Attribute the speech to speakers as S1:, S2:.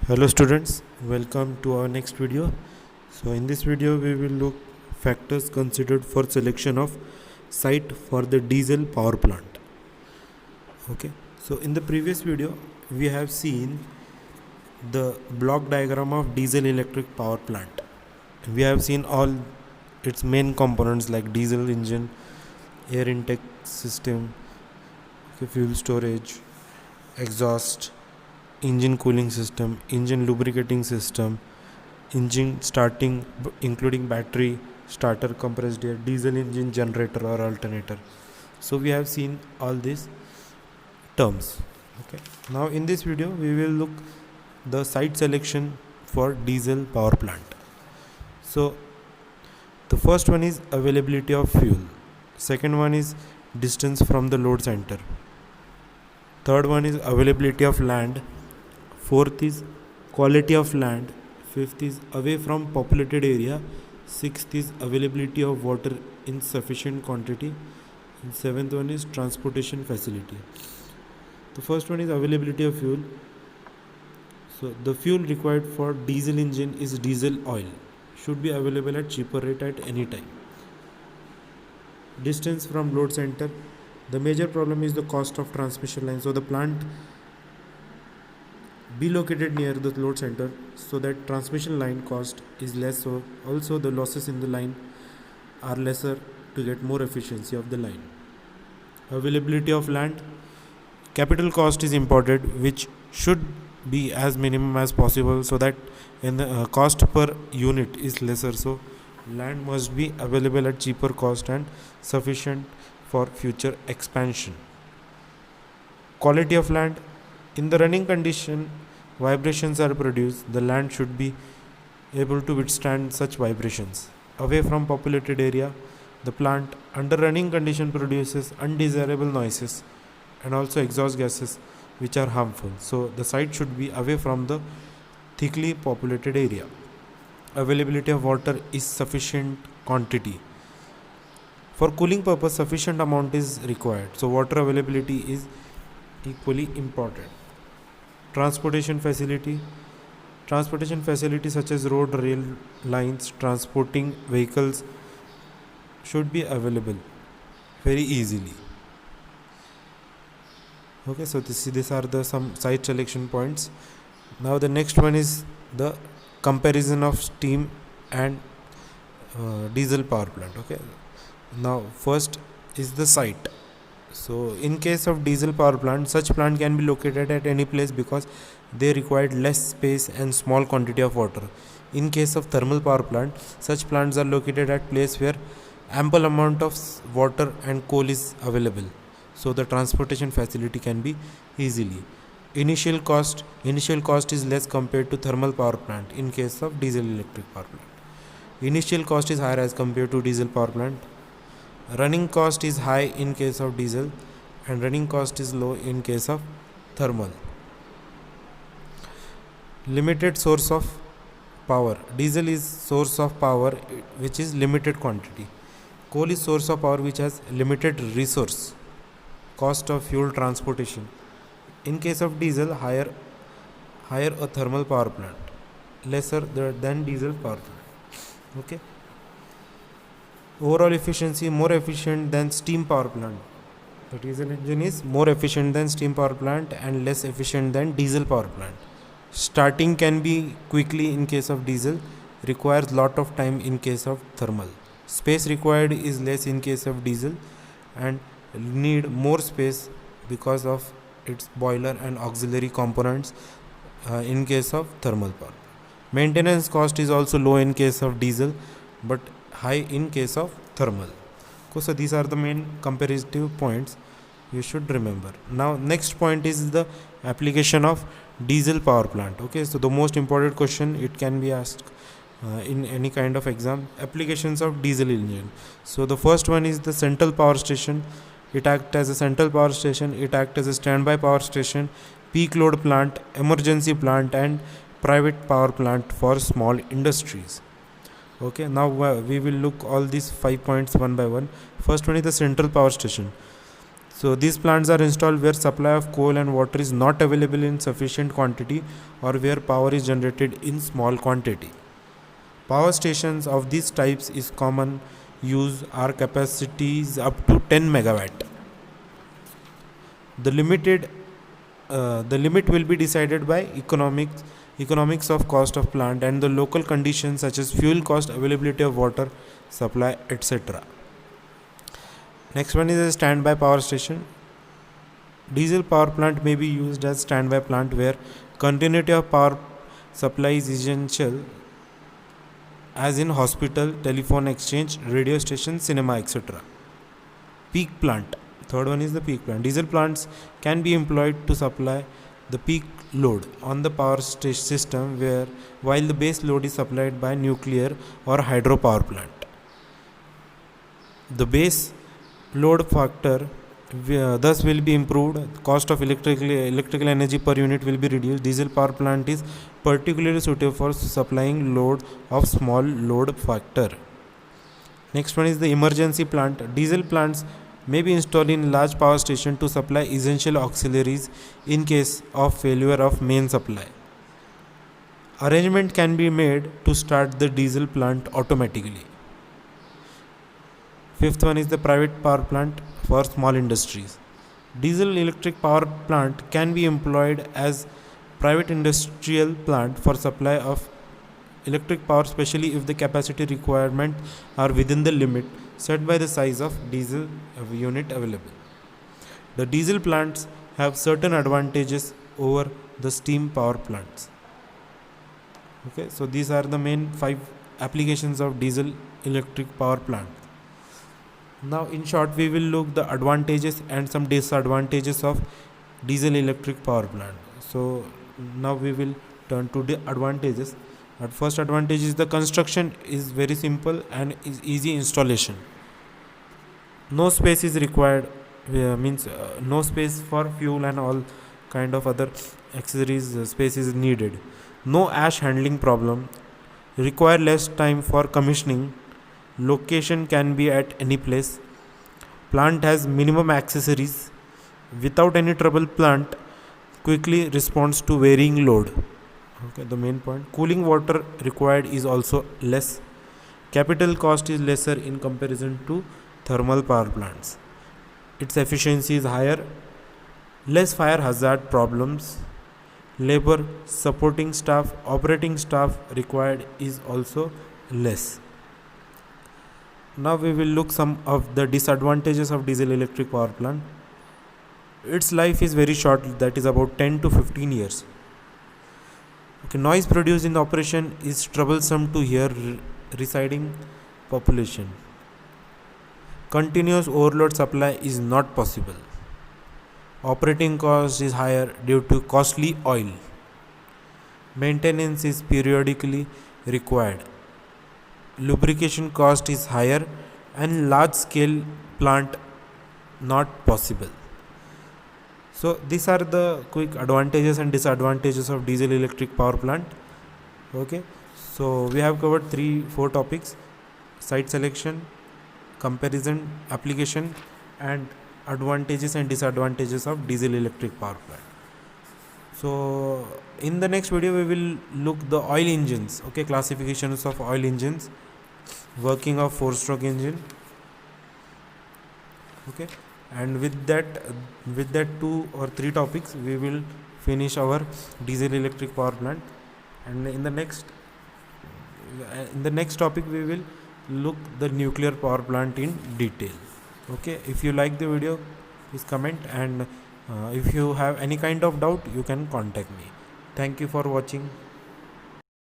S1: Hello students, welcome to our next video. So in this video we will look factors considered for selection of site for the diesel power plant. Okay, so in the previous video we have seen the block diagram of diesel electric power plant. We have seen all its main components like diesel engine, air intake system, fuel storage, exhaust, engine cooling system, engine lubricating system, engine starting including battery, starter, compressed air, diesel engine, generator or alternator. So we have seen all these terms. Okay, now in this video we will look the site selection for diesel power plant. So the first one is availability of fuel, second one is distance from the load center, third one is availability of land, fourth is quality of land, fifth is away from populated area, sixth is availability of water in sufficient quantity, and seventh one is transportation facility. The first one is availability of fuel. So the fuel required for diesel engine is diesel oil, should be available at cheaper rate at any time. Distance from load center, the major problem is the cost of transmission line, so the plant be located near the load center so that transmission line cost is less, so also the losses in the line are lesser to get more efficiency of the line. Availability of land, capital cost is imported which should be as minimum as possible so that in the cost per unit is lesser, so land must be available at cheaper cost and sufficient for future expansion. Quality of land, in the running condition vibrations are produced, the land should be able to withstand such vibrations. Away from populated area, the plant under running condition produces undesirable noises and also exhaust gases which are harmful, so the site should be away from the thickly populated area. Availability of water is sufficient quantity. For cooling purpose sufficient amount is required, so water availability is equally important. Transportation facility, such as road, rail lines, transporting vehicles should be available very easily. Okay, so these are the some site selection points. Now the next one is the comparison of steam and diesel power plant. Okay, now first is the site. So in case of diesel power plant, such plant can be located at any place because they require less space and small quantity of water. In case of thermal power plant, such plants are located at place where ample amount of water and coal is available, so the transportation facility can be easily. Initial cost is less compared to thermal power plant in case of diesel electric power plant. Initial cost is higher as compared to diesel power plant. Running cost is high in case of diesel and running cost is low in case of thermal. Limited source of power, diesel is source of power which is limited quantity. Coal is source of power which has limited resource. Cost of fuel transportation, in case of diesel higher a thermal power plant, lesser than diesel power plant. Okay, overall efficiency, more efficient than steam power plant. The diesel engine is more efficient than steam power plant and less efficient than diesel power plant. Starting can be quickly in case of diesel, requires lot of time in case of thermal. Space required is less in case of diesel and need more space because of its boiler and auxiliary components in case of thermal power. Maintenance cost is also low in case of diesel but high in case of thermal. So these are the main comparative points you should remember. Now next point is the application of diesel power plant. Okay, so the most important question it can be asked in any kind of exam, applications of diesel engine. So the first one is the central power station. It acts as a central power station, it acts as a standby power station, peak load plant, emergency plant and private power plant for small industries. Okay, now we will look all these 5 points one by one. First one is the central power station. So these plants are installed where supply of coal and water is not available in sufficient quantity or where power is generated in small quantity. Power stations of these types is common use are capacities up to 10 megawatt. The limit will be decided by economics of cost of plant and the local conditions such as fuel cost, availability of water supply, etc. Next one is a standby power station. Diesel power plant may be used as standby plant where continuity of power supply is essential, as in hospital, telephone exchange, radio station, cinema, etc. Peak plant. Third one is the peak plant. Diesel plants can be employed to supply the peak load on the power system while the base load is supplied by nuclear or hydropower plant. The base load factor thus will be improved. Cost of electrical energy per unit will be reduced. Diesel power plant is particularly suitable for supplying load of small load factor. Next one is the emergency plant. Diesel plants may be installed in large power station to supply essential auxiliaries in case of failure of main supply. Arrangement can be made to start the diesel plant automatically. Fifth one is the private power plant for small industries. Diesel electric power plant can be employed as private industrial plant for supply of electric power, especially if the capacity requirement are within the limit set by the size of diesel unit available. The diesel plants have certain advantages over the steam power plants. Okay, so these are the main 5 applications of diesel electric power plant. Now in short we will look the advantages and some disadvantages of diesel electric power plant. So now we will turn to the advantages. At first advantage is the construction is very simple and is easy installation. No space is required, no space for fuel and all kind of other accessories space is needed. No ash handling problem, require less time for commissioning, location can be at any place, plant has minimum accessories, without any trouble plant quickly responds to varying load. Okay, the main point. Cooling water required is also less. Capital cost is lesser in comparison to thermal power plants. Its efficiency is higher. Less fire hazard problems. Labor, supporting staff, operating staff required is also less. Now we will look some of the disadvantages of diesel electric power plant. Its life is very short, that is about 10 to 15 years. Okay, noise produced in the operation is troublesome to hear residing population. Continuous overload supply is not possible. Operating cost is higher due to costly oil. Maintenance is periodically required. Lubrication cost is higher and large scale plant not possible. So these are the quick advantages and disadvantages of diesel electric power plant. Okay, so we have covered 3-4 topics: site selection, comparison, application, and advantages and disadvantages of diesel electric power plant. So in the next video we will look the oil engines. Okay, classifications of oil engines, working of 4-stroke engine. Okay, and with that 2 or 3 topics we will finish our diesel electric power plant, and in the next topic we will look the nuclear power plant in detail. Okay, if you like the video please comment, and if you have any kind of doubt you can contact me. Thank you for watching.